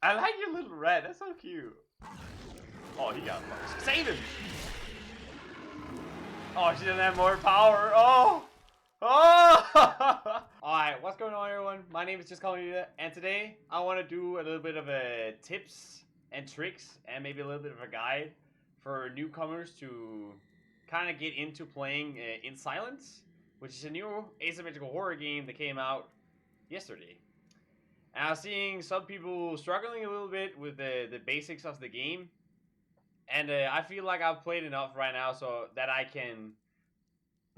I like your little rat. That's so cute. Oh, he got fucked. Save him! Oh, she doesn't have more power. Oh! Oh! Alright, what's going on, everyone? My name is Just Calling You, and today I want to do a little bit of a tips and tricks and maybe a little bit of a guide for newcomers to kind of get into playing In Silence, which is a new asymmetrical horror game that came out yesterday. And I was seeing some people struggling a little bit with the basics of the game, and I feel like I've played enough right now so that I can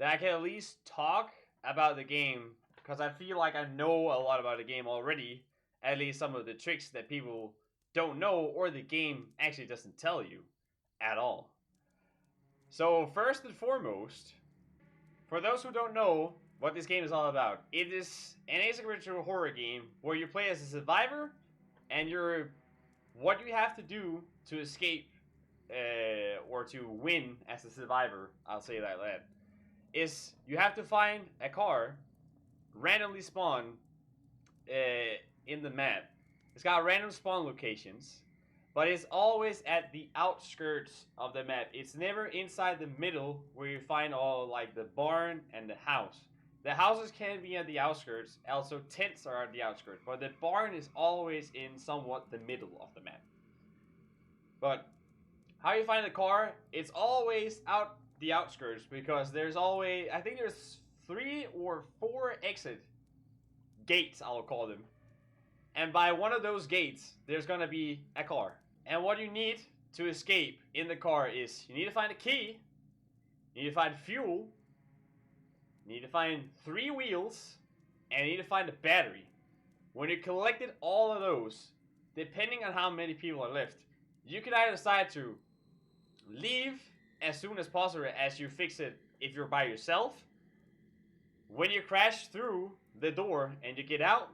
at least talk about the game, because I feel like I know a lot about the game already, at least some of the tricks that people don't know or the game actually doesn't tell you at all. So first and foremost, for those who don't know what this game is all about, it is an asymmetrical horror game where you play as a survivor, and what you have to do to escape or to win as a survivor, I'll say that, is you have to find a car randomly spawn in the map. It's got random spawn locations, but it's always at the outskirts of the map. It's never inside the middle where you find all like the barn and the house. The houses can be at the outskirts, also tents are at the outskirts, but the barn is always in somewhat the middle of the map. But how you find the car, it's always out the outskirts, because there's always, I think there's 3 or 4 exit gates, I'll call them. And by one of those gates, there's gonna be a car. And what you need to escape in the car is, you need to find a key, you need to find fuel, you need to find 3 wheels, and you need to find a battery. When you collected all of those, depending on how many people are left, you can either decide to leave as soon as possible as you fix it if you're by yourself. When you crash through the door and you get out,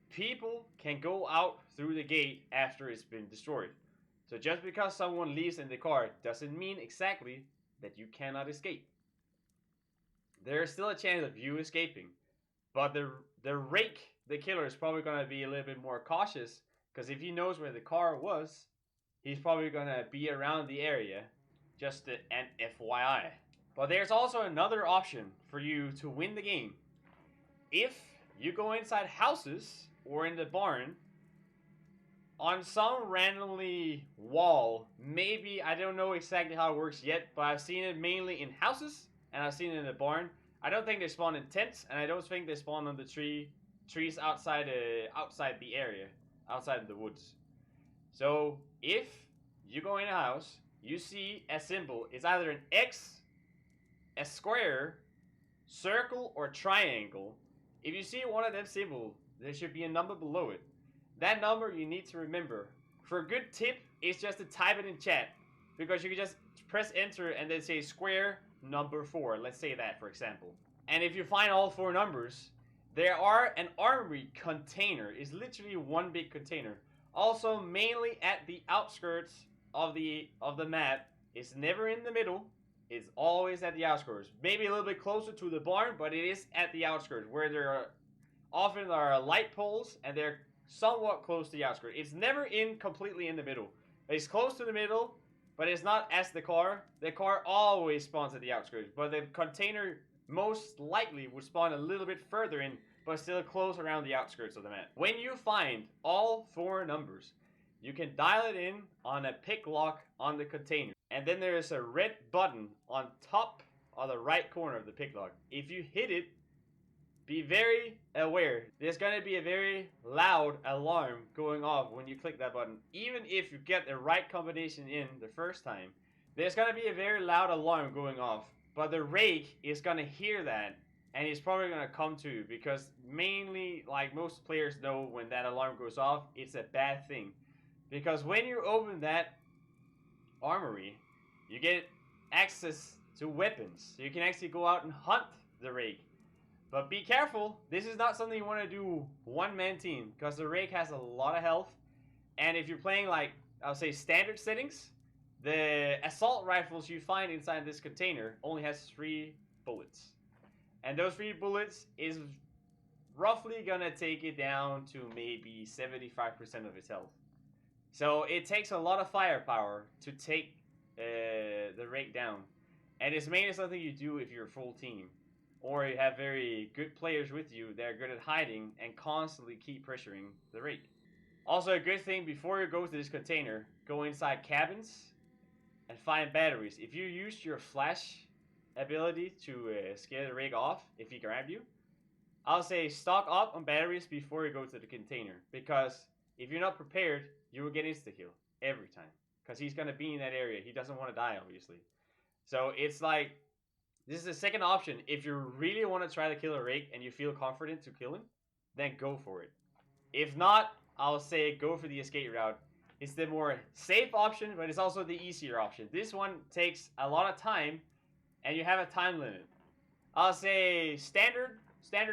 people can go out through the gate after it's been destroyed. So just because someone leaves in the car doesn't mean exactly that you cannot escape. There is still a chance of you escaping, but the rake, the killer, is probably going to be a little bit more cautious, because if he knows where the car was, he's probably going to be around the area. Just an FYI. But there's also another option for you to win the game. If you go inside houses or in the barn, on some randomly wall, maybe, I don't know exactly how it works yet, but I've seen it mainly in houses and I've seen it in the barn. I don't think they spawn in tents, and I don't think they spawn on the trees outside the area, outside the woods. So if you go in a house, you see a symbol. It's either an X, a square, circle, or triangle. If you see one of them symbols, there should be a number below it. That number you need to remember. For a good tip, it's just to type it in chat, because you can just press enter and then say square number 4. Let's say that, for example. And if you find all 4 numbers, there are an Armory Container. It's literally one big container. Also mainly at the outskirts of the map. It's never in the middle. It's always at the outskirts. Maybe a little bit closer to the barn, but it is at the outskirts, where there are light poles, and they're somewhat close to the outskirts. It's never completely in the middle. It's close to the middle, but it's not as the car. The car always spawns at the outskirts, but the container most likely would spawn a little bit further in, but still close around the outskirts of the map. When you find all 4 numbers, you can dial it in on a pick lock on the container. And then there is a red button on top of the right corner of the pick lock. If you hit it, be very aware. There's going to be a very loud alarm going off when you click that button. Even if you get the right combination in the first time, there's going to be a very loud alarm going off. But the rake is going to hear that, and he's probably going to come to you, because mainly, like most players know, when that alarm goes off, it's a bad thing. Because when you open that armory, you get access to weapons. So you can actually go out and hunt the rake. But be careful, this is not something you want to do one-man team, because the rake has a lot of health. And if you're playing, like, I'll say standard settings, the assault rifles you find inside this container only has 3 bullets. And those 3 bullets is roughly gonna take it down to maybe 75% of its health. So it takes a lot of firepower to take the rake down. And it's mainly something you do if you're a full team. Or you have very good players with you that are good at hiding and constantly keep pressuring the rake. Also, a good thing before you go to this container, go inside cabins and find batteries. If you use your flash ability to scare the rake off, if he grab you, I'll say stock up on batteries before you go to the container. Because if you're not prepared, you will get insta kill every time. Because he's going to be in that area. He doesn't want to die, obviously. So it's like, this is the second option. If you really want to try to kill a rake and you feel confident to kill him, then go for it. If not, I'll say go for the escape route. It's the more safe option, but it's also the easier option. This one takes a lot of time, and you have a time limit. I'll say standard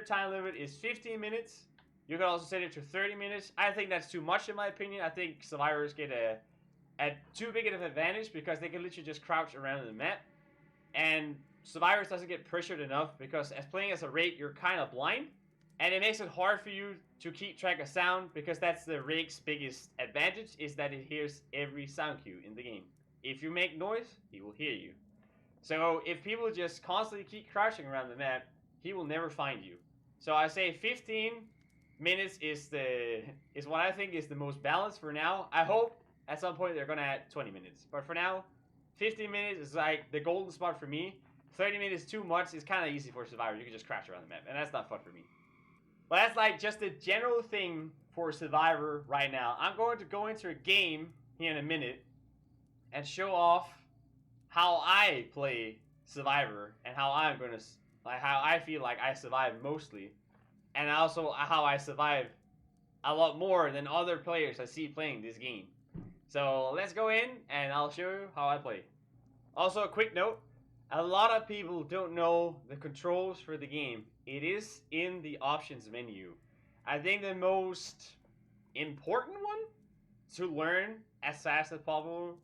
time limit is 15 minutes. You can also set it to 30 minutes. I think that's too much in my opinion. I think survivors get a too big of an advantage because they can literally just crouch around the map, and survivors doesn't get pressured enough because as playing as a rake, you're kind of blind, and it makes it hard for you to keep track of sound because that's the rake's biggest advantage, is that it hears every sound cue in the game. If you make noise, he will hear you. So if people just constantly keep crouching around the map, he will never find you. So I say 15 minutes is what I think is the most balanced for now. I hope at some point they're gonna add 20 minutes, but for now, 15 minutes is like the golden spot for me. 30 minutes too much is kind of easy for Survivor. You can just crash around the map, and that's not fun for me. But that's like just the general thing for Survivor right now. I'm going to go into a game here in a minute and show off how I play Survivor and how I'm going to, like, how I feel like I survive mostly, and also how I survive a lot more than other players I see playing this game. So let's go in and I'll show you how I play. Also, a quick note, a lot of people don't know the controls for the game. It is in the options menu. I think the most important one to learn as fast as possible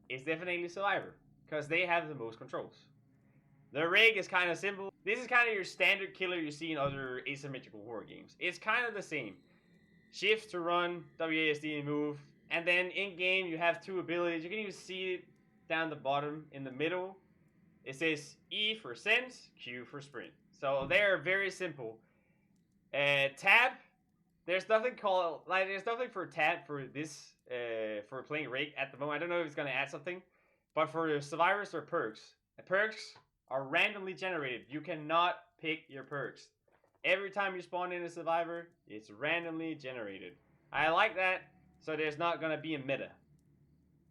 is definitely Survivor, because they have the most controls. The rig is kind of simple. This is kind of your standard killer you see in other asymmetrical horror games. It's kind of the same. Shift to run, WASD to move, and then in game you have two abilities. You can even see it down the bottom in the middle. It says E for sense, Q for sprint. So they're very simple. Tab, there's nothing for tab for this for playing rake at the moment. I don't know if it's gonna add something, but for survivors or perks, perks are randomly generated. You cannot pick your perks. Every time you spawn in a survivor, it's randomly generated. I like that, so there's not gonna be a meta.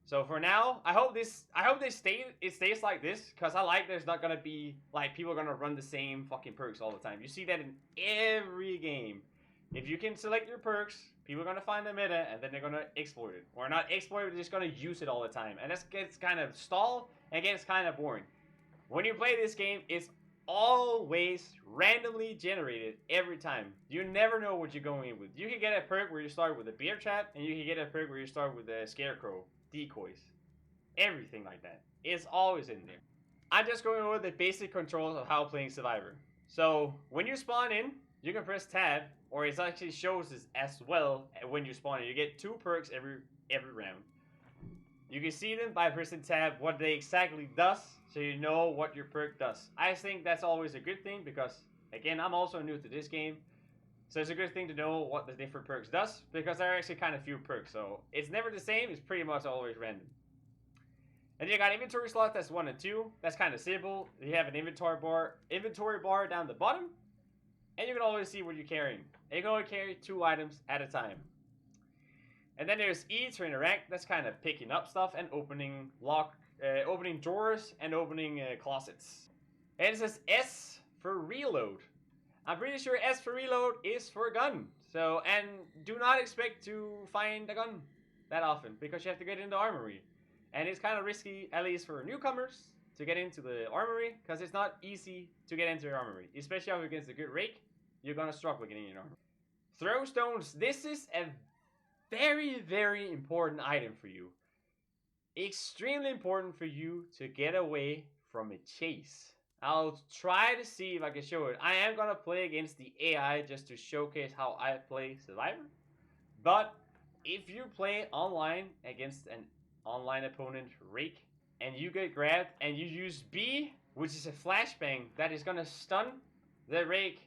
So for now, I hope it stays like this, because I like there's not gonna be like people are gonna run the same fucking perks all the time. You see that in every game. If you can select your perks, people are gonna find the meta and then they're gonna exploit it. Or not exploit it, they're just gonna use it all the time. And that gets kind of stalled and gets kind of boring. When you play this game, it's always randomly generated every time. You never know what you're going in with. You can get a perk where you start with a bear trap, and you can get a perk where you start with a scarecrow, decoys, everything like that. It's always in there. I'm just going over the basic controls of how playing Survivor. So when you spawn in, you can press tab, or it actually shows this as well when you spawn in. You get 2 perks every round. You can see them by pressing tab what they exactly does, so you know what your perk does. I think that's always a good thing because, again, I'm also new to this game. So it's a good thing to know what the different perks does, because there are actually kind of few perks. So it's never the same, it's pretty much always random. And you got inventory slot, that's 1 and 2. That's kind of simple. You have an inventory bar down the bottom, and you can always see what you're carrying. And you can only carry 2 items at a time. And then there's E to interact. That's kind of picking up stuff and opening drawers and opening closets. And it says S for reload. I'm pretty sure S for reload is for gun. So, and do not expect to find a gun that often, because you have to get into Armory. And it's kind of risky, at least for newcomers, to get into the Armory, because it's not easy to get into the Armory. Especially up against a good rake, you're going to struggle getting in Armory. Throw stones. This is a very, very important item for you. Extremely important for you to get away from a chase. I'll try to see if I can show it. I am going to play against the AI just to showcase how I play Survivor. But if you play online against an online opponent, Rake, and you get grabbed and you use B, which is a flashbang that is gonna stun the Rake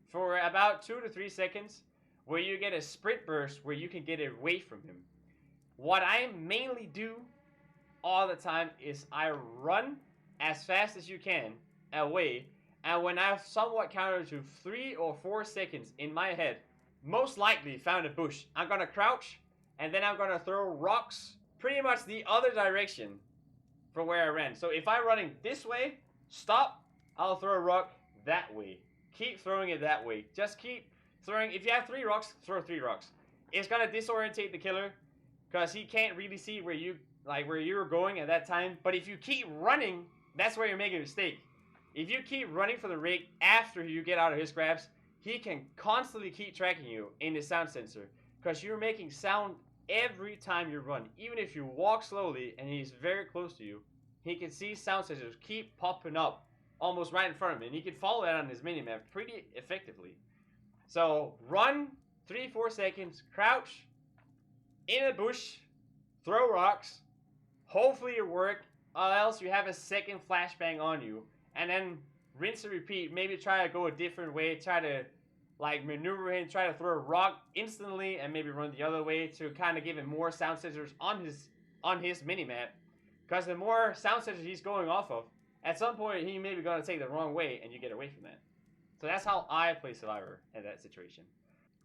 for about 2 to 3 seconds, where you get a sprint burst where you can get away from him. What I mainly do all the time is I run as fast as you can away, and when I've somewhat counted to 3 or 4 seconds in my head, most likely found a bush, I'm gonna crouch, and then I'm gonna throw rocks pretty much the other direction from where I ran. So if I'm running this way, stop, I'll throw a rock that way. Keep throwing it that way. Just keep throwing. If you have 3 rocks, throw 3 rocks. It's gonna disorientate the killer because he can't really see where you're going at that time. But if you keep running, that's where you're making a mistake. If you keep running for the Rake after you get out of his grabs, he can constantly keep tracking you in the sound sensor because you're making sound every time you run. Even if you walk slowly and he's very close to you, he can see sound sensors keep popping up almost right in front of him, and he can follow that on his minimap pretty effectively. So run 3-4 seconds, crouch in a bush, throw rocks, hopefully it work, or else you have a second flashbang on you, and then rinse and repeat. Maybe try to go a different way, try to like maneuver him, try to throw a rock instantly, and maybe run the other way to kind of give him more sound sensors on his minimap. Because the more sound sensors he's going off of, at some point he may be going to take the wrong way, and you get away from that. So that's how I play Survivor in that situation.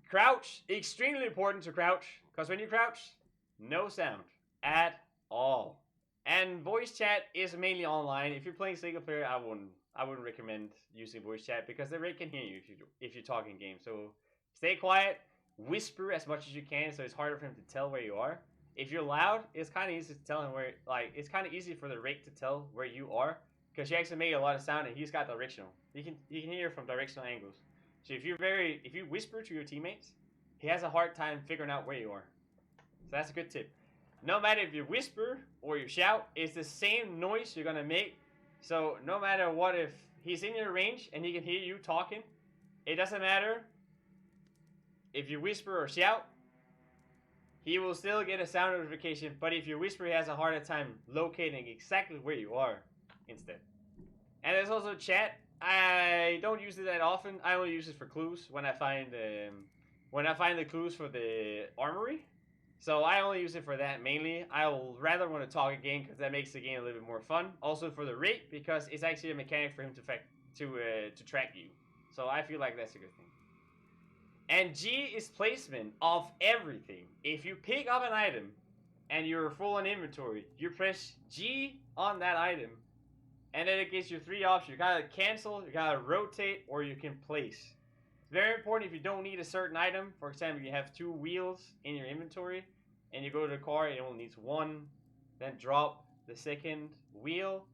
Crouch, extremely important to crouch, because when you crouch, no sound at all. And voice chat is mainly online. If you're playing single player, I wouldn't recommend using voice chat because the Rake can hear you if you talk in game. So stay quiet, whisper as much as you can, so it's harder for him to tell where you are. If you're loud, it's kind of easy to tell him where. Like it's kind of easy for the Rake to tell where you are because you actually make a lot of sound and he's got directional. He can hear from directional angles. So if you whisper to your teammates, he has a hard time figuring out where you are. So that's a good tip. No matter if you whisper or you shout, it's the same noise you're gonna make. So no matter what, if he's in your range and he can hear you talking, it doesn't matter if you whisper or shout, he will still get a sound notification. But if you whisper, he has a harder time locating exactly where you are instead. And there's also chat. I don't use it that often. I only use it for clues when I find the clues for the armory. So I only use it for that mainly. I'll rather want to talk a game because that makes the game a little bit more fun. Also for the Rake because it's actually a mechanic for him to track you. So I feel like that's a good thing. And G is placement of everything. If you pick up an item and you're full on inventory, you press G on that item, and then it gives you 3 options. You gotta cancel, you gotta rotate, or you can place. It's very important if you don't need a certain item. For example, you have 2 wheels in your inventory, and you go to the car, it only needs 1. Then drop the second wheel,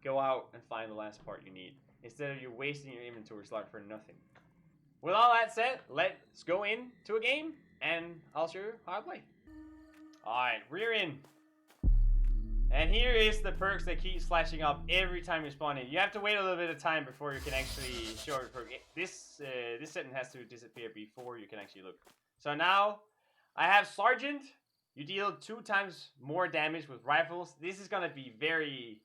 go out and find the last part you need. Instead of you wasting your inventory slot for nothing. With all that said, let's go into a game, and I'll show you how I play. Alright, we're in. And here is the perks that keep flashing up every time you spawn in. You have to wait a little bit of time before you can actually show a perk. This setting has to disappear before you can actually look. So now, I have Sergeant. You deal 2 times more damage with rifles. This is going to be very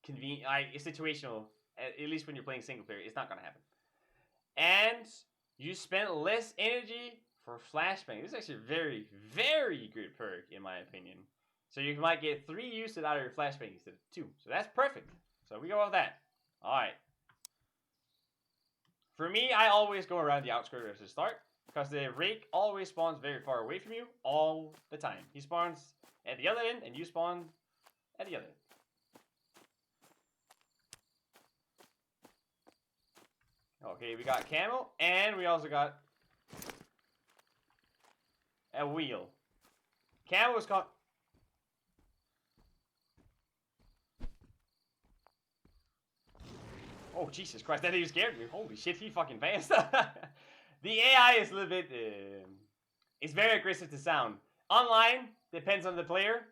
convenient, situational. At least when you're playing single player, it's not going to happen. And you spend less energy for flashbang. This is actually a very, very good perk in my opinion. So you might get 3 uses out of your flashbang instead of 2. So that's perfect. So we go with that. Alright. For me, I always go around the outskirts to start. Because the Rake always spawns very far away from you all the time. He spawns at the other end and you spawn at the other end. Okay, we got camo and we also got a wheel. Camo is called... Oh, Jesus Christ, that even scared me. Holy shit, he fucking fast. The AI is a little bit... it's very aggressive to sound. Online, depends on the player.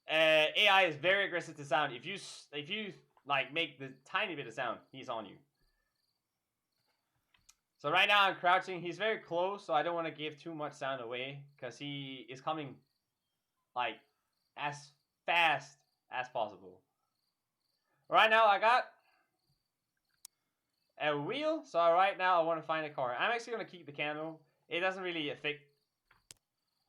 AI is very aggressive to sound. If you like, make the tiny bit of sound, he's on you. So right now I'm crouching. He's very close, so I don't want to give too much sound away because he is coming like as fast as possible. Right now I got a wheel, so right now I want to find a car. I'm actually going to keep the camo. It doesn't really affect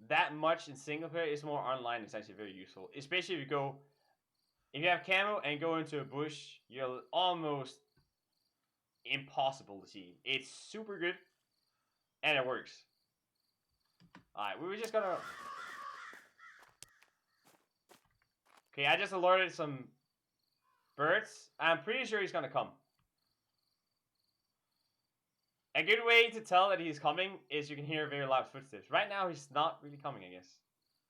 that much in single player. It's more online. It's actually very useful, especially if you have camo and go into a bush, you're almost impossible to see. It's super good and it works. Alright, we were just gonna... Okay, I just alerted some birds. I'm pretty sure he's gonna come. A good way to tell that he's coming is you can hear very loud footsteps. Right now, he's not really coming, I guess.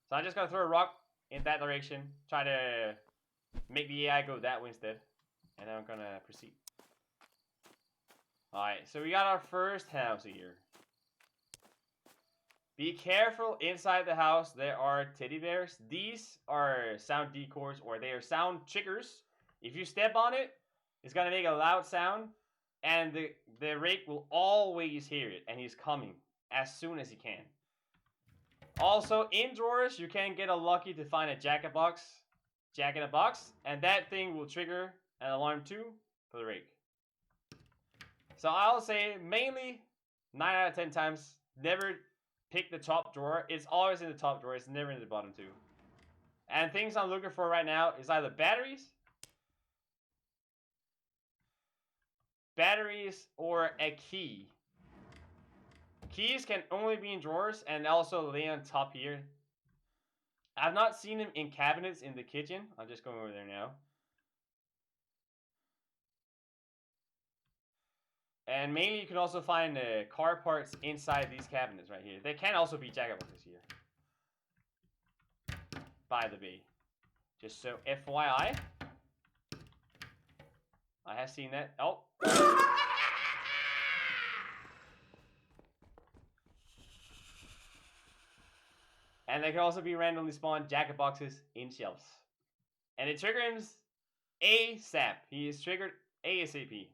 So I'm just gonna throw a rock in that direction. Try to make the AI go that way instead. And then I'm gonna proceed. Alright, so we got our first house here. Be careful inside the house. There are teddy bears. These are sound decors, or they are sound triggers. If you step on it, it's gonna make a loud sound, and the rake will always hear it, and he's coming as soon as he can. Also, in drawers, you can get lucky to find a jack in a box, and that thing will trigger an alarm too for the rake. So I'll say mainly 9 out of 10 times, never pick the top drawer. It's always in the top drawer. It's never in the bottom two. And things I'm looking for right now is either batteries or a key. Keys can only be in drawers and also lay on top here. I've not seen them in cabinets in the kitchen. I'm just going over there now. And mainly you can also find car parts inside these cabinets right here. They can also be jack-in-boxes here. By the way. Just so FYI. I have seen that. Oh. And they can also be randomly spawned jack-in-boxes in shelves. And it triggers ASAP. He is triggered ASAP.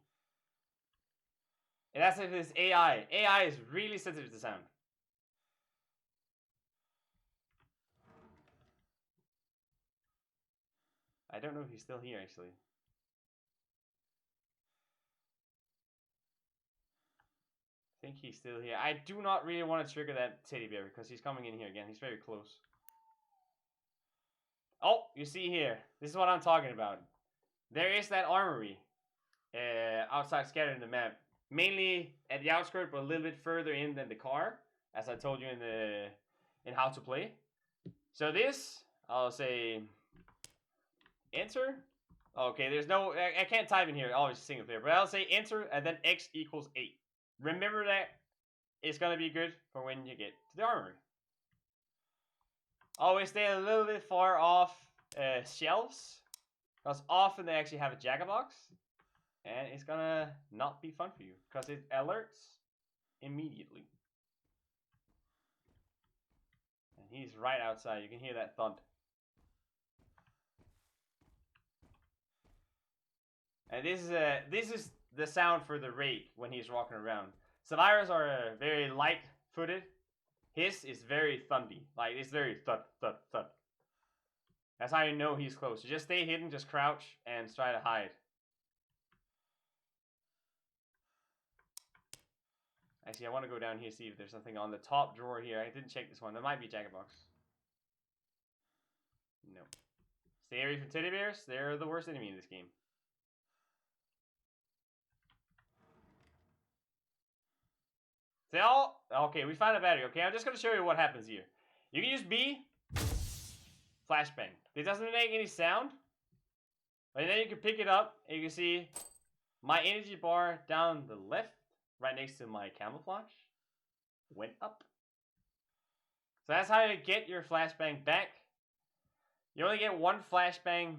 And that's if it's AI. AI is really sensitive to sound. I don't know if he's still here, actually. I think he's still here. I do not really want to trigger that teddy bear because he's coming in here again. He's very close. Oh, you see here. This is what I'm talking about. There is that armory outside scattered in the map. Mainly at the outskirts, but a little bit further in than the car, as I told you in how to play. So this, I'll say, enter. Okay, there's no, I can't type in here, always single player, but I'll say enter and then x equals 8. Remember that it's gonna be good for when you get to the armory. Always stay a little bit far off shelves, because often they actually have a jack-in-box. And it's gonna not be fun for you because it alerts immediately. And he's right outside. You can hear that thud. And this is the sound for the rake when he's walking around. Survivors are very light-footed. His is very thundy. Like, it's very thud, thud, thud. That's how you know he's close. You just stay hidden, just crouch, and try to hide. Actually, I want to go down here, see if there's something on the top drawer here. I didn't check this one. There might be a jack-in-box. No. Stay away from teddy bears. They're the worst enemy in this game. Okay, we found a battery. Okay, I'm just going to show you what happens here. You can use B. Flashbang. It doesn't make any sound. But then you can pick it up and you can see my energy bar down the left, right next to my camouflage, went up. So that's how you get your flashbang back. You only get one flashbang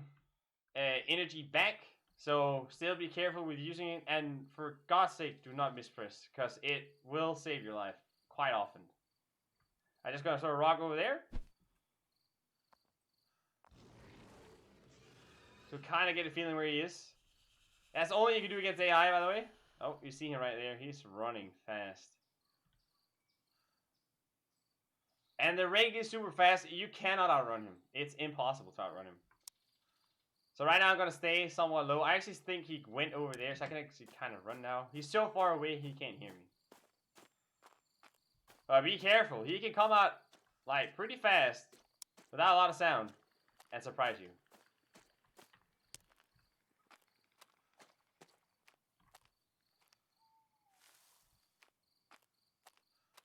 energy back, so still be careful with using it, and for God's sake, do not mispress, because it will save your life quite often. I'm just going to throw a rock over there. To kind of get a feeling where he is. That's all you can do against AI, by the way. Oh, you see him right there. He's running fast. And the RAKE is super fast. You cannot outrun him. It's impossible to outrun him. So right now I'm going to stay somewhat low. I actually think he went over there, so I can actually kind of run now. He's so far away he can't hear me. But be careful. He can come out like pretty fast without a lot of sound and surprise you.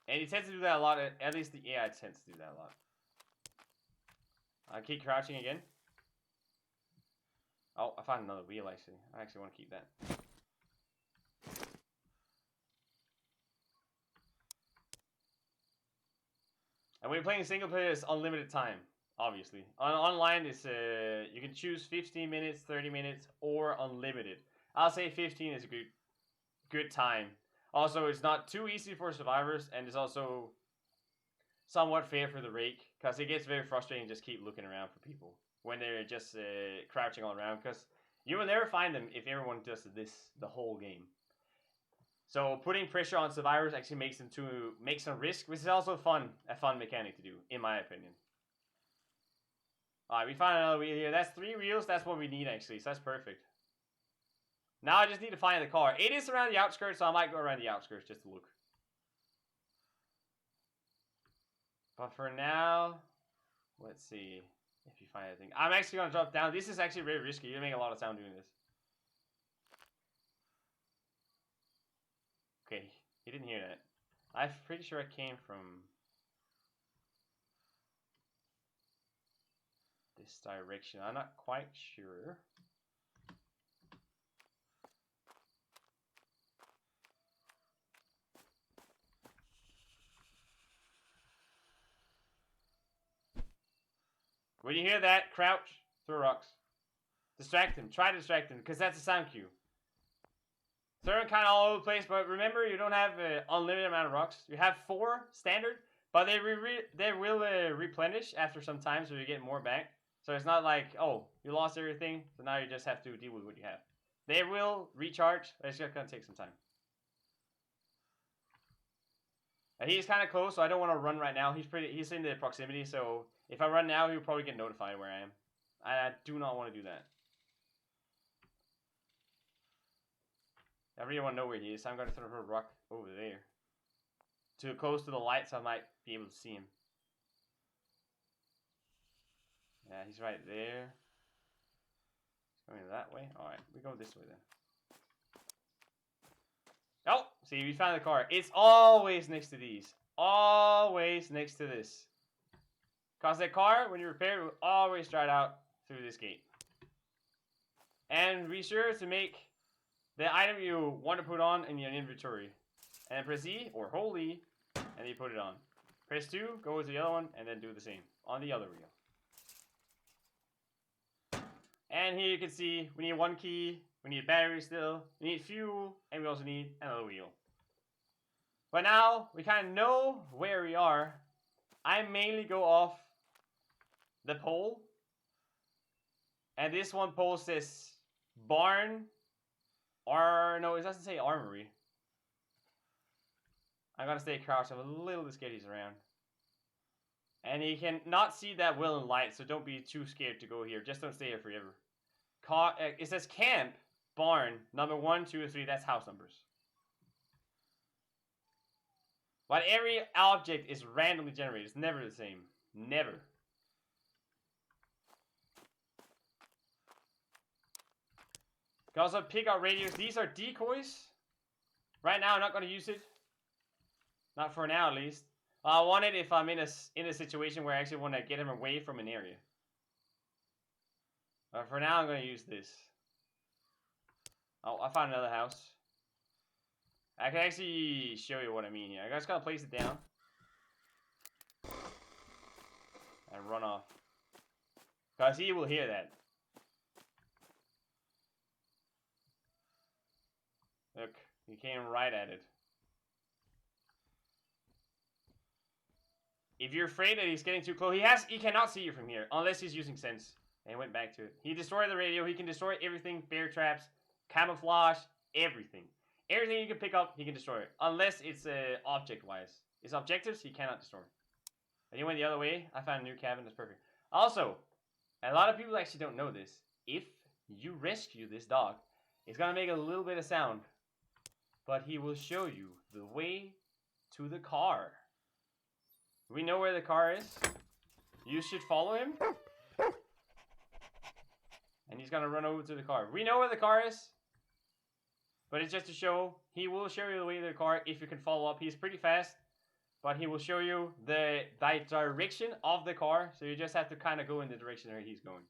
And he tends to do that a lot. At least the AI tends to do that a lot. I'll keep crouching again. Oh, I found another wheel actually. I actually want to keep that. And when you're playing single player, it's unlimited time, obviously. Online, is you can choose 15 minutes, 30 minutes, or unlimited. I'll say 15 is a good time. Also, it's not too easy for survivors, and it's also somewhat fair for the RAKE, because it gets very frustrating to just keep looking around for people when they're just crouching all around, because you will never find them if everyone does this the whole game. So putting pressure on survivors actually makes them make some risk, which is also a fun mechanic to do, in my opinion. Alright, we found another wheel here. That's 3 wheels. That's what we need actually, so that's perfect. Now I just need to find the car. It is around the outskirts, so I might go around the outskirts just to look. But for now, let's see if you find anything. I'm actually going to drop down. This is actually very risky. You're going to make a lot of sound doing this. Okay, he didn't hear that. I'm pretty sure I came from this direction. I'm not quite sure. When you hear that, crouch, throw rocks. Distract him. Try to distract him, because that's a sound cue. Throw him kind of all over the place, but remember, you don't have an unlimited amount of rocks. You have 4 standard, but they will replenish after some time, so you get more back. So it's not like, oh, you lost everything, so now you just have to deal with what you have. They will recharge, but it's just going to take some time. And he's kind of close, so I don't want to run right now. He's in the proximity, so if I run now, he'll probably get notified where I am. I do not want to do that. I really want to know where he is, so I'm going to throw a rock over there. Too close to the light, so I might be able to see him. Yeah, he's right there. He's going that way. Alright, we go this way then. Oh, see, we found the car. It's always next to these. Always next to this. Because the car, when you repair it, will always drive out through this gate. And be sure to make the item you want to put on in your inventory. And press E or hold E, and then you put it on. Press 2, go to the other one, and then do the same on the other wheel. And here you can see we need 1 key, we need battery still, we need fuel, and we also need another wheel. But now we kind of know where we are. I mainly go off the pole. And this one pole says barn. Or no, it doesn't say armory. I'm gonna stay crouched. I'm a little bit scared he's around. And he can not see that well in light, so don't be too scared to go here. Just don't stay here forever. It says camp, barn, number 1, 2, or 3. That's house numbers. But every object is randomly generated. It's never the same. Never. You can also pick out radios. These are decoys. Right now, I'm not going to use it. Not for now, at least. I want it if I'm in a situation where I actually want to get him away from an area. But for now, I'm going to use this. Oh, I found another house. I can actually show you what I mean here. I just gotta place it down. And run off. Because he will hear that. Look, he came right at it. If you're afraid that he's getting too close, he cannot see you from here. Unless he's using sense. And he went back to it. He destroyed the radio. He can destroy everything. Bear traps. Camouflage. Everything. Everything you can pick up, he can destroy it. Unless it's object-wise. It's objectives, he cannot destroy. And he went the other way. I found a new cabin. That's perfect. Also, a lot of people actually don't know this. If you rescue this dog, it's gonna make a little bit of sound. But he will show you the way to the car. We know where the car is. You should follow him. And he's gonna run over to the car. We know where the car is. But it's just to show. He will show you the way to the car if you can follow up. He's pretty fast. But he will show you the direction of the car. So you just have to kind of go in the direction where he's going.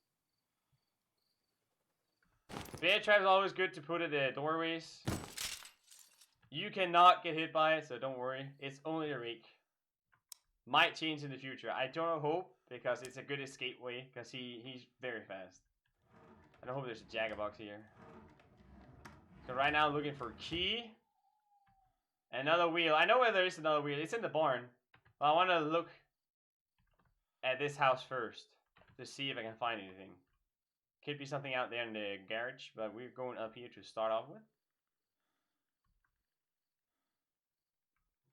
Bear trap is always good to put at the doorways. You cannot get hit by it, so don't worry. It's only a rake. Might change in the future. I don't hope, because it's a good escape way, because he's very fast. I don't hope there's a Jagger box here. So right now I'm looking for key. Another wheel. I know where there is another wheel. It's in the barn. But I want to look at this house first to see if I can find anything. Could be something out there in the garage, but we're going up here to start off with.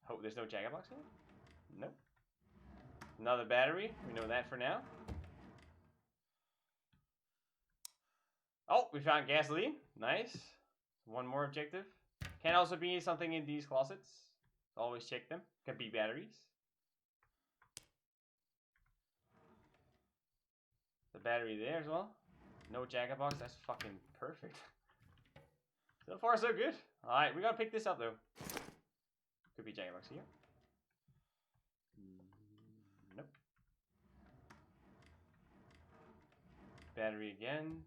Hope there's no Jagger box here. Nope. Another battery. We know that for now. Oh, we found gasoline. Nice. One more objective. Can also be something in these closets. Always check them. Can be batteries. The battery there as well. No Jagger box. That's fucking perfect. So far, so good. Alright, we gotta pick this up though. Could be Jagger box here. Nope. Battery again.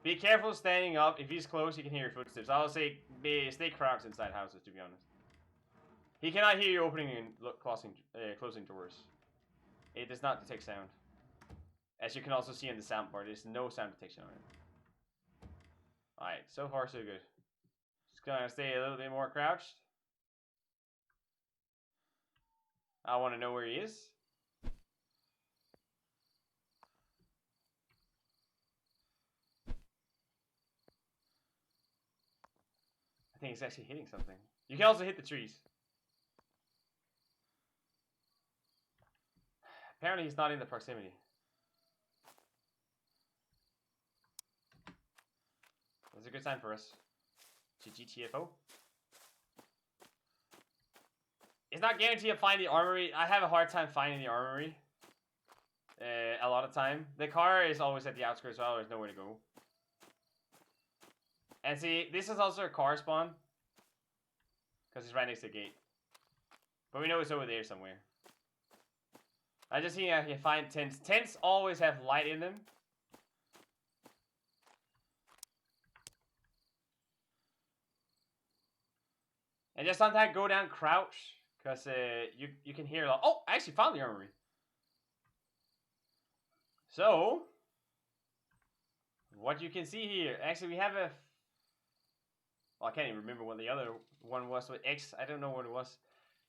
Be careful standing up. If he's close, he can hear your footsteps. I'll say stay crouched inside houses, to be honest. He cannot hear you opening and closing doors. It does not detect sound. As you can also see in the soundboard, there's no sound detection on it. Alright, so far so good. Just gonna stay a little bit more crouched. I want to know where he is. I think he's actually hitting something. You can also hit the trees. Apparently he's not in the proximity. That's a good sign for us. GTFO. It's not guaranteed to find the armory. I have a hard time finding the armory. A lot of time. The car is always at the outskirts, so I always know where to go. And see, this is also a car spawn. Because it's right next to the gate. But we know it's over there somewhere. I just think I can find tents. Tents always have light in them. And just sometimes go down crouch. Because you can hear a lot. Oh, I actually found the armory. So, what you can see here. Actually, we have a... Well, I can't even remember what the other one was with X. I don't know what it was.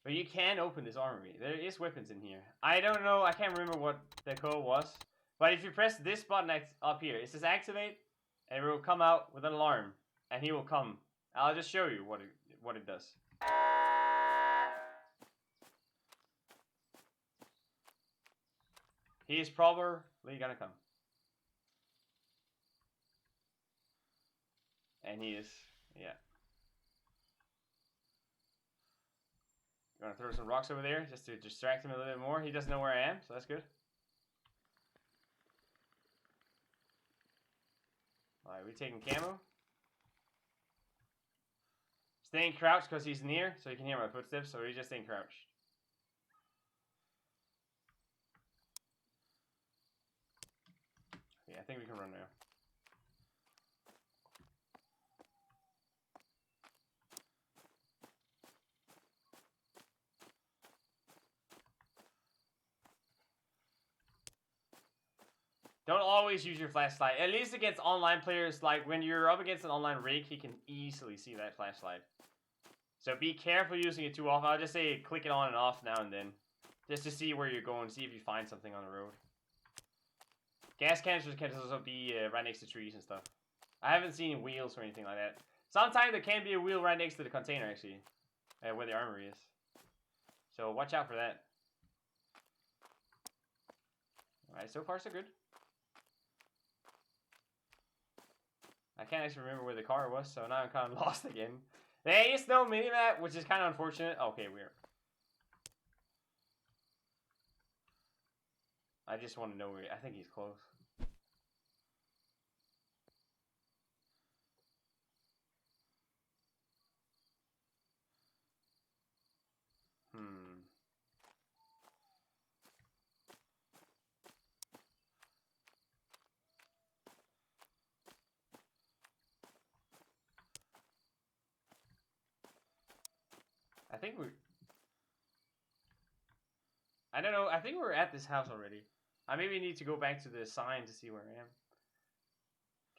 But you can open this armory. There is weapons in here. I don't know. I can't remember what the code was. But if you press this button up here, it says activate. And it will come out with an alarm. And he will come. I'll just show you what it does. He is probably gonna come. And he is, yeah. Gonna throw some rocks over there just to distract him a little bit more. He doesn't know where I am, so that's good. Alright, we're taking camo. Staying crouched because he's near, so he can hear my footsteps, so we're just staying crouched. Yeah, I think we can run now. Don't always use your flashlight. At least against online players, like when you're up against an online rake, he can easily see that flashlight. So be careful using it too often. I'll just say click it on and off now and then. Just to see where you're going, see if you find something on the road. Gas canisters can also be right next to trees and stuff. I haven't seen wheels or anything like that. Sometimes there can be a wheel right next to the container, actually, where the armory is. So watch out for that. Alright, so far so good. I can't actually remember where the car was, so now I'm kind of lost again. There is no minimap, which is kind of unfortunate. Okay, we're... I just want to know where... I think he's close. I think we're... I don't know. I think we're at this house already. I maybe need to go back to the sign to see where I am.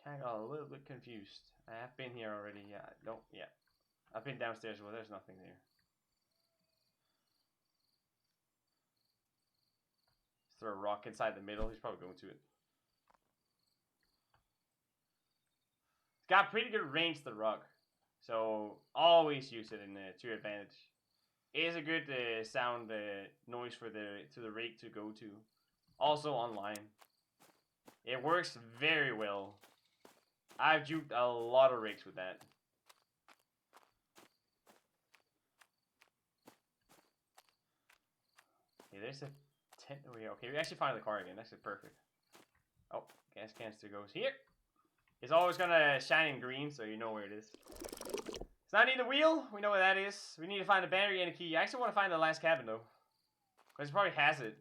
Kind of got a little bit confused. I have been here already. Yeah. No. Yeah. I've been downstairs. Well, there's nothing there. Throw a rock inside the middle. He's probably going to it. It's got pretty good range, the rock. So always use it to your advantage. It is a good sound noise for the rake to go to. Also online. It works very well. I've juked a lot of rakes with that. Okay, there's a tent over here. Okay, we actually found the car again. That's perfect. Oh, gas canister goes here. It's always gonna shine in green, so you know where it is. It's not need the wheel. We know where that is. We need to find a battery and a key. I actually want to find the last cabin though, because it probably has it.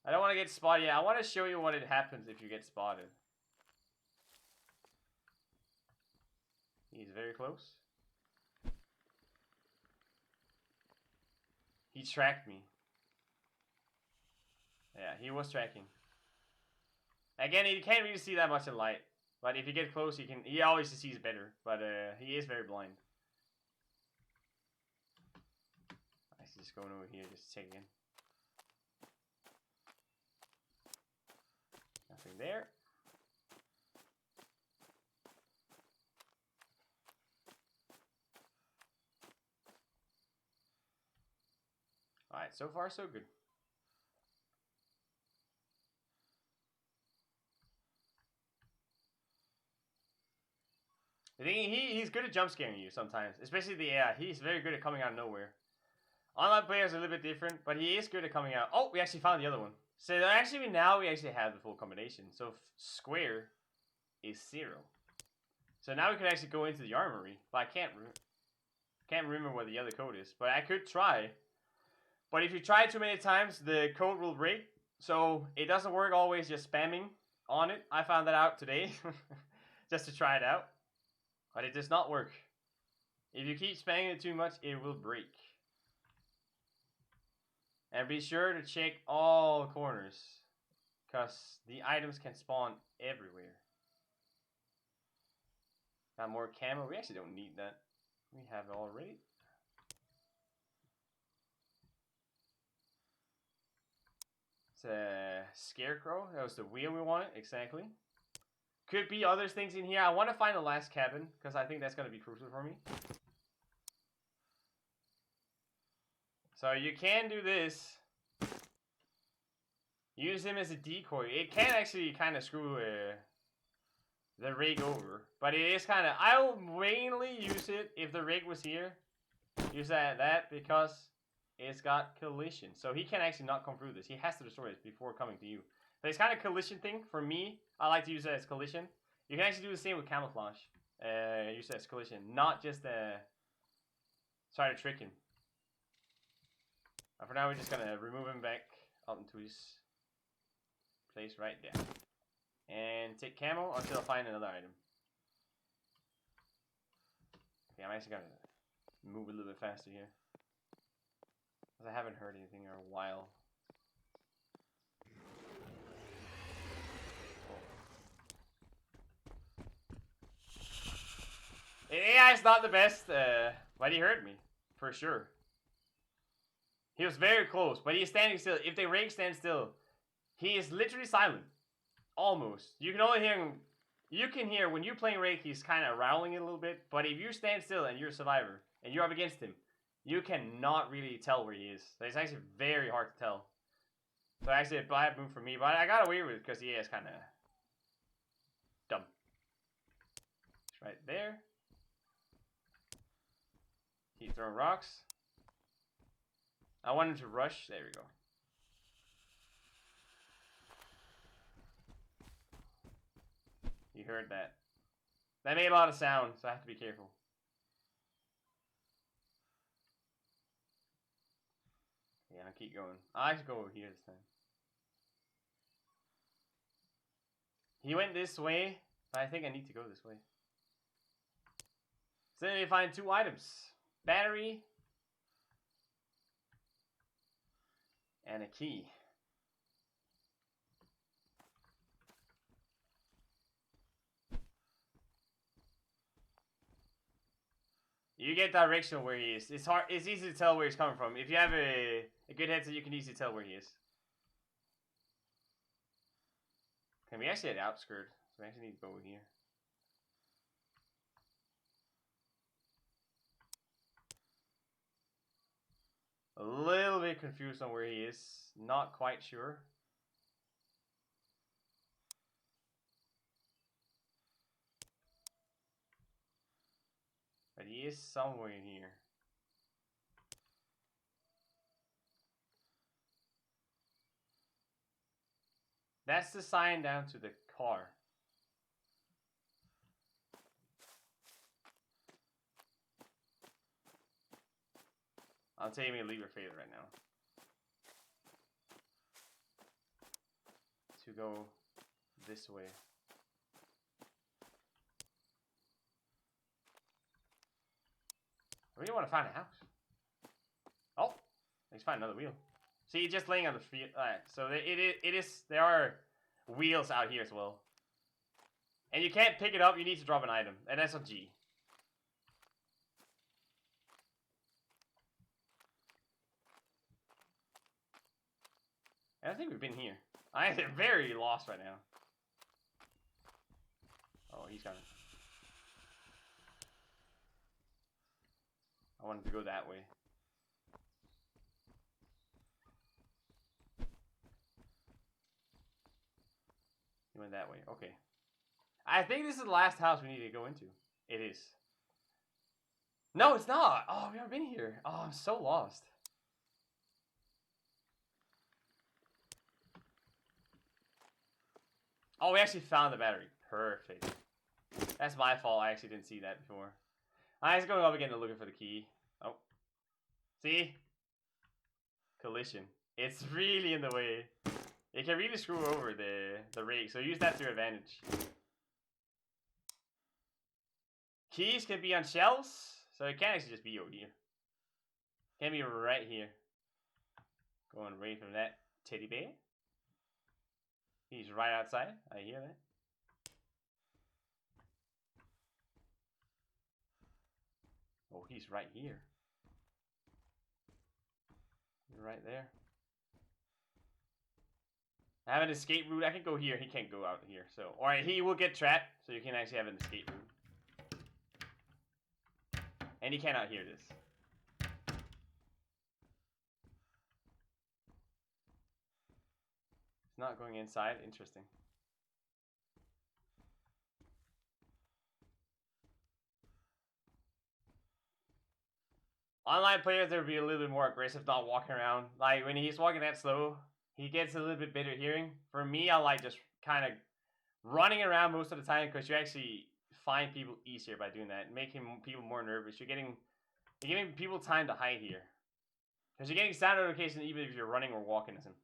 I don't want to get spotted. Yeah, I want to show you what it happens if you get spotted. He's very close. He tracked me. Yeah, he was tracking. Again, you can't really see that much in light. But if you get close, he always sees better. But he is very blind. I see just going over here, just checking. Nothing there. Alright, so far so good. I think he's good at jump scaring you sometimes. Especially the AI. He's very good at coming out of nowhere. Online players are a little bit different, but he is good at coming out. Oh, we actually found the other one. So actually now we actually have the full combination. So square is 0. So now we can actually go into the armory. But I can't remember what the other code is. But I could try. But if you try it too many times, the code will break. So it doesn't work always just spamming on it. I found that out today. Just to try it out. But it does not work. If you keep spamming it too much, it will break. And be sure to check all corners. Because the items can spawn everywhere. Got more camo. We actually don't need that. We have it already. It's a scarecrow. That was the wheel we wanted. Exactly. Could be other things in here. I want to find the last cabin. Because I think that's going to be crucial for me. So you can do this. Use him as a decoy. It can actually kind of screw the rig over. But it is kind of... I will mainly use it if the rig was here. Use that because it's got collision. So he can actually not come through this. He has to destroy it before coming to you. So it's kind of collision thing. For me, I like to use it as collision. You can actually do the same with camouflage. Use it as collision. Not just try to trick him. For now, we're just going to remove him back up into his place right there. And take camo until I find another item. Okay, I'm actually going to move a little bit faster here. Because I haven't heard anything in a while. The AI is not the best, but he heard me. For sure. He was very close, but he is standing still. If the rig stands still, he is literally silent. Almost. You can only hear him You can hear when you're playing Rake, he's kind of rattling a little bit. But if you stand still and you're a survivor and you're up against him, you cannot really tell where he is. So it's actually very hard to tell. So actually, a bad move for me, but I got away with it because he is kind of dumb. It's right there. Keep throwing rocks. I want him to rush. There we go. You heard that. That made a lot of sound, so I have to be careful. Yeah, I'll keep going. I have to go over here this time. He went this way, but I think I need to go this way. So then you find 2 items. Battery. And a key. You get direction where he is. It's hard. It's easy to tell where he's coming from. If you have a good headset, you can easily tell where he is. Okay, we actually had outskirt, so we actually need to go over here. A little bit confused on where he is. Not quite sure. But he is somewhere in here. That's the sign down to the car. I'll tell you me to leave your favorite right now. To go this way. I really want to find a house. Oh, let's find another wheel. See, just laying on the field. Alright, so there are wheels out here as well. And you can't pick it up, you need to drop an item. And that's on G. I don't think we've been here. I am very lost right now. Oh, he's coming. I wanted to go that way. He went that way. Okay. I think this is the last house we need to go into. It is. No, it's not. Oh, we've never been here. Oh, I'm so lost. Oh, we actually found the battery. Perfect. That's my fault. I actually didn't see that before. I was going up again to looking for the key. Oh. See? Collision. It's really in the way. It can really screw over the rig, so use that to your advantage. Keys can be on shelves, so it can't actually just be over here. It can be right here. Going away from that teddy bear. He's right outside. I hear that. Oh, he's right here. You're right there. I have an escape route. I can go here. He can't go out here. So, alright, he will get trapped. So you can actually have an escape route. And he cannot hear this. It's not going inside. Interesting. Online players, they would be a little bit more aggressive, not walking around. Like, when he's walking that slow, he gets a little bit better hearing. For me, I like just kind of running around most of the time because you actually find people easier by doing that, making people more nervous. You're giving people time to hide here. Because you're getting sound notification even if you're running or walking as him.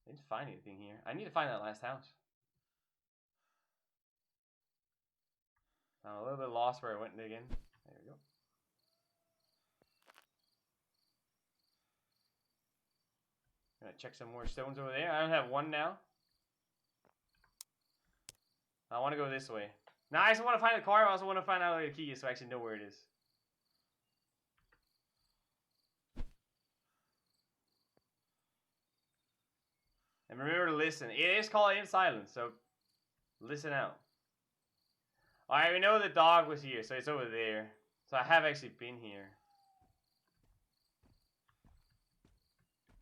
I didn't find anything here. I need to find that last house. I'm a little bit lost where I went again. There we go. I'm gonna check some more stones over there. I don't have one now. I want to go this way. Now I just want to find the car. I also want to find out where the key is so I actually know where it is. And remember to listen. It is called In Silence, so listen out. Alright, we know the dog was here, so it's over there. So I have actually been here.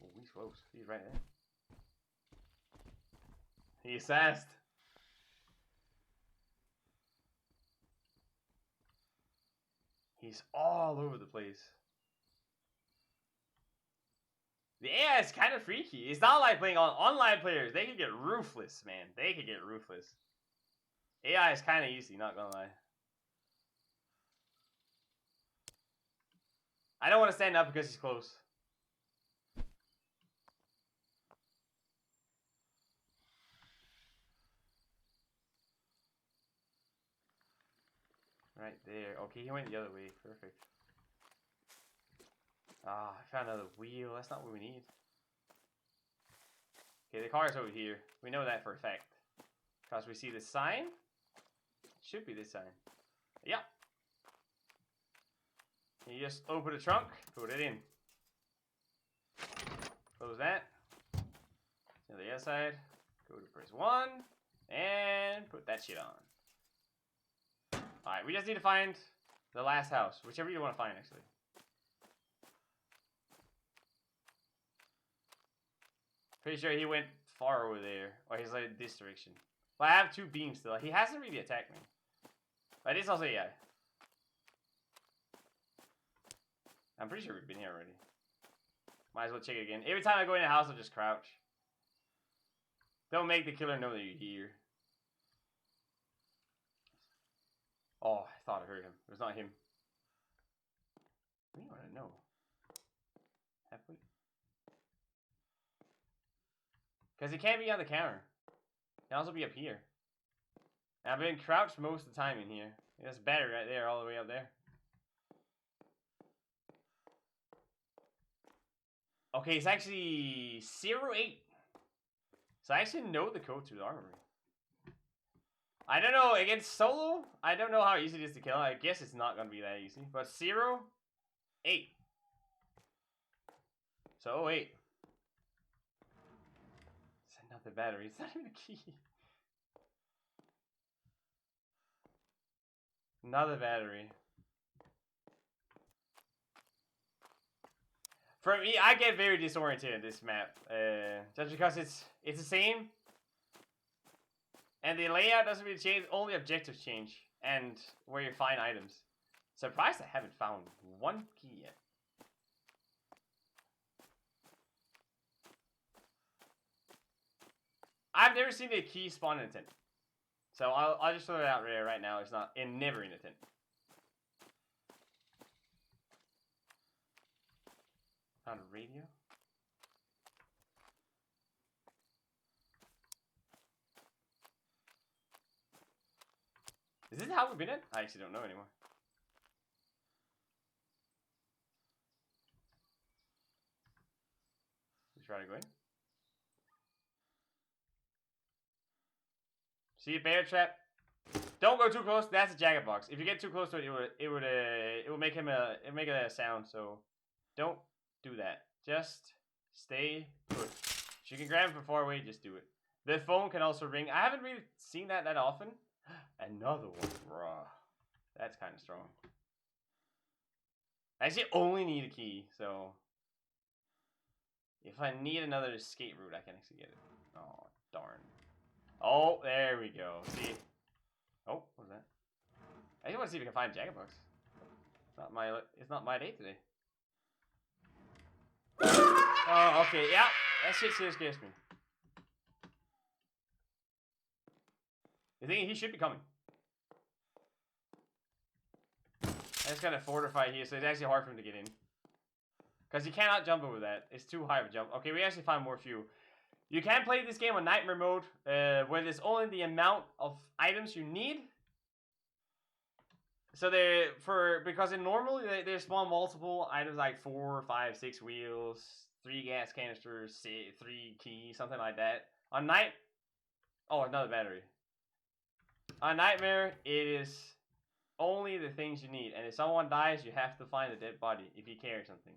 Oh, he's close. He's right there. He's fast. He's all over the place. The AI is kind of freaky. It's not like playing on online players. They can get ruthless, man. They can get ruthless. AI is kind of easy, not gonna lie. I don't want to stand up because he's close. Right there. Okay, he went the other way. Perfect. Ah, I found another wheel. That's not what we need. Okay, the car is over here. We know that for a fact. Because we see the sign. Should be this sign. Yep. You just open the trunk, put it in. Close that. To the other side. Go to press 1. And put that shit on. Alright, we just need to find the last house. Whichever you want to find, actually. Pretty sure he went far over there. Or he's like this direction. But I have 2 beams still. He hasn't really attacked me. But it's also AI. I'm pretty sure we've been here already. Might as well check it again. Every time I go in a house, I'll just crouch. Don't make the killer know that you're here. Oh, I thought I heard him. It was not him. What do you want to know? Have we? Because he can't be on the counter. He can also be up here. And I've been crouched most of the time in here. That's better right there, all the way up there. Okay, it's actually 08. So I actually know the code to the armory. I don't know, against solo, I don't know how easy it is to kill. I guess it's not going to be that easy. But 08. So 08. It's another battery. It's not even a key. Another battery. For me, I get very disoriented in this map. Just because it's the same. And the layout doesn't really change, only objectives change. And where you find items. Surprised I haven't found 1 key yet. I've never seen a key spawn in a tent. So I'll just throw it out there right now. It's not never in a tent. Found a radio. Is this how we've been in? I actually don't know anymore. Let's try to go in. See a bear trap? Don't go too close. That's a jacket box. If you get too close to it, it would make a sound. So don't do that. Just stay put. If you can grab it from far away, just do it. The phone can also ring. I haven't really seen that often. Another one, bruh. That's kind of strong. I actually only need a key, so if I need another escape route, I can actually get it. Oh, darn. Oh, there we go. See? Oh, what was that? I just want to see if we can find jacket box. It's not my day today. Oh, okay, yeah. That shit scares me. The thing is, he should be coming. I just gotta fortify here, so it's actually hard for him to get in. Because he cannot jump over that. It's too high of a jump. Okay, we actually found more fuel. You can play this game on nightmare mode, where there's only the amount of items you need. So because in normally they spawn multiple items like 4, 5, 6 wheels, 3 gas canisters, 3 keys, something like that. On another battery. On nightmare, it is only the things you need, and if someone dies, you have to find a dead body if you carry something.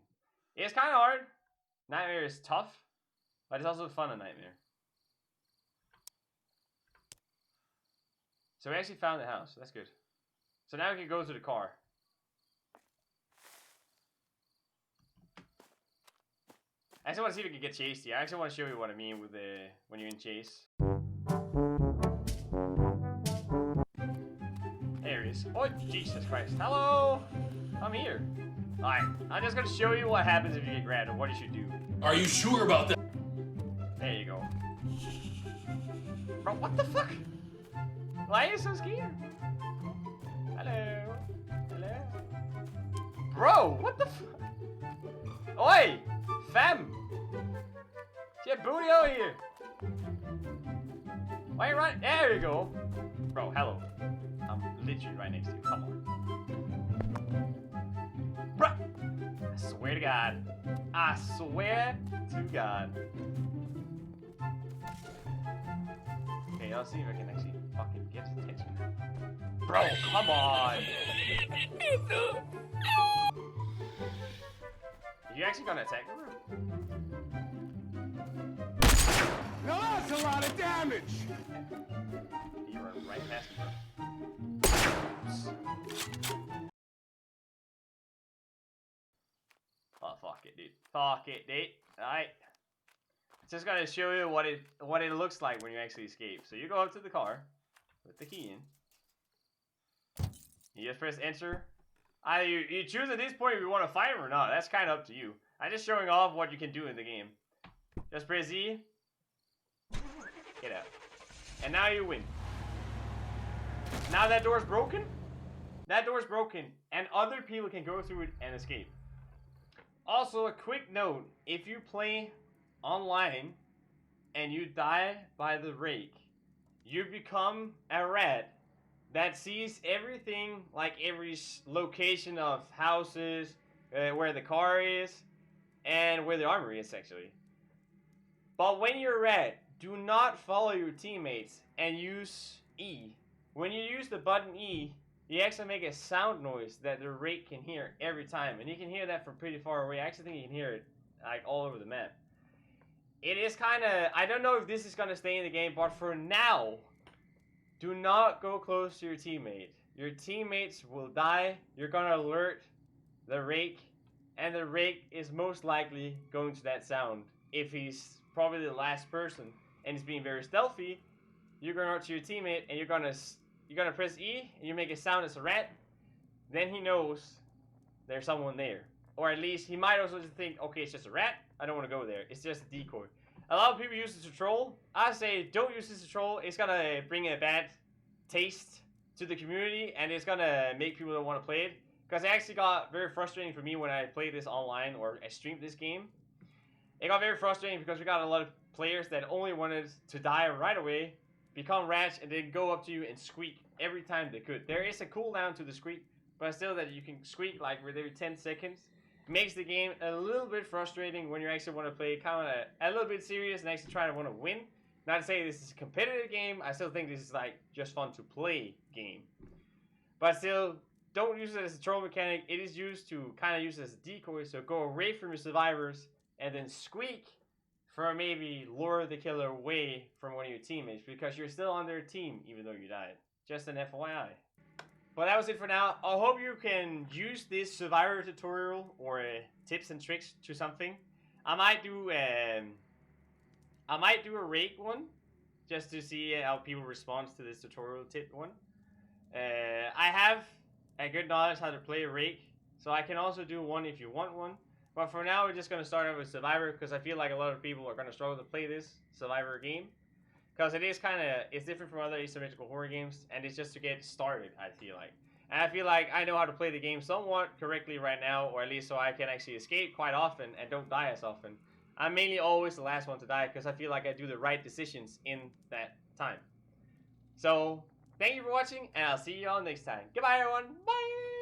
It's kind of hard. Nightmare is tough, but it's also fun in nightmare. So we actually found the house. That's good. So now we can go to the car. I actually want to see if we can get chased here. I actually want to show you what I mean with when you're in chase. There he is. Oh, Jesus Christ. Hello! I'm here. Alright, I'm just gonna show you what happens if you get grabbed and what you should do. Are you sure about that? There you go. Bro, what the fuck? Why are you so scared? Hello? Hello? Bro, what the fuck? Oi! Fam! Get booty over here! Why are you running? There you go! Bro, hello. I'm literally right next to you. Come on. Bruh! I swear to God. I swear to God. Okay, I'll see if I can actually fucking get his attention. Bro, come on! Are you actually gonna attack me, bro? Now that's a lot of damage! You run right past me, bro. Oh, fuck it, dude. Fuck it, dude. Alright. Just gonna show you what it looks like when you actually escape. So you go up to the car with the key in. You just press enter. Either you choose at this point if you want to fight him or not. That's kind of up to you. I'm just showing off what you can do in the game. Just press Z. Get out. And now you win. Now that door's broken. That door's broken. And other people can go through it and escape. Also, a quick note. If you play online and you die by the rake, you become a rat that sees everything, like every location of houses, where the car is, and where the armory is actually. But when you're a rat, do not follow your teammates and use E. When you use the button E, you actually make a sound noise that the rake can hear every time. And you can hear that from pretty far away. I actually think you can hear it like all over the map. It is kind of, I don't know if this is going to stay in the game, but for now, do not go close to your teammate. Your teammates will die. You're going to alert the rake, and the rake is most likely going to that sound. If he's probably the last person and he's being very stealthy, you're going to alert to your teammate and you're going to press E and you make a sound as a rat. Then he knows there's someone there. Or at least he might also just think, okay, it's just a rat. I don't want to go there. It's just a decoy. A lot of people use this to troll. I say don't use this to troll. It's going to bring a bad taste to the community and it's going to make people don't want to play it. Because it actually got very frustrating for me when I played this online or I streamed this game. It got very frustrating because we got a lot of players that only wanted to die right away, become rats, and then go up to you and squeak every time they could. There is a cooldown to the squeak, but still that you can squeak like with every 10 seconds. Makes the game a little bit frustrating when you actually want to play kind of a little bit serious and actually try to want to win. Not to say this is a competitive game, I still think this is like just fun to play game. But still, don't use it as a troll mechanic. It is used to kind of use it as a decoy, so go away from your survivors and then squeak for maybe lure the killer away from one of your teammates because you're still on their team even though you died. Just an FYI. But that was it for now. I hope you can use this survivor tutorial or tips and tricks to something. I might do a rake one just to see how people respond to this tutorial tip one. I have a good knowledge how to play a rake, so I can also do one if you want one. But for now, we're just going to start out with Survivor because I feel like a lot of people are going to struggle to play this Survivor game. Because it is kind of, it's different from other asymmetrical horror games, and it's just to get started, I feel like. And I feel like I know how to play the game somewhat correctly right now, or at least so I can actually escape quite often and don't die as often. I'm mainly always the last one to die because I feel like I do the right decisions in that time. So, thank you for watching, and I'll see you all next time. Goodbye, everyone. Bye!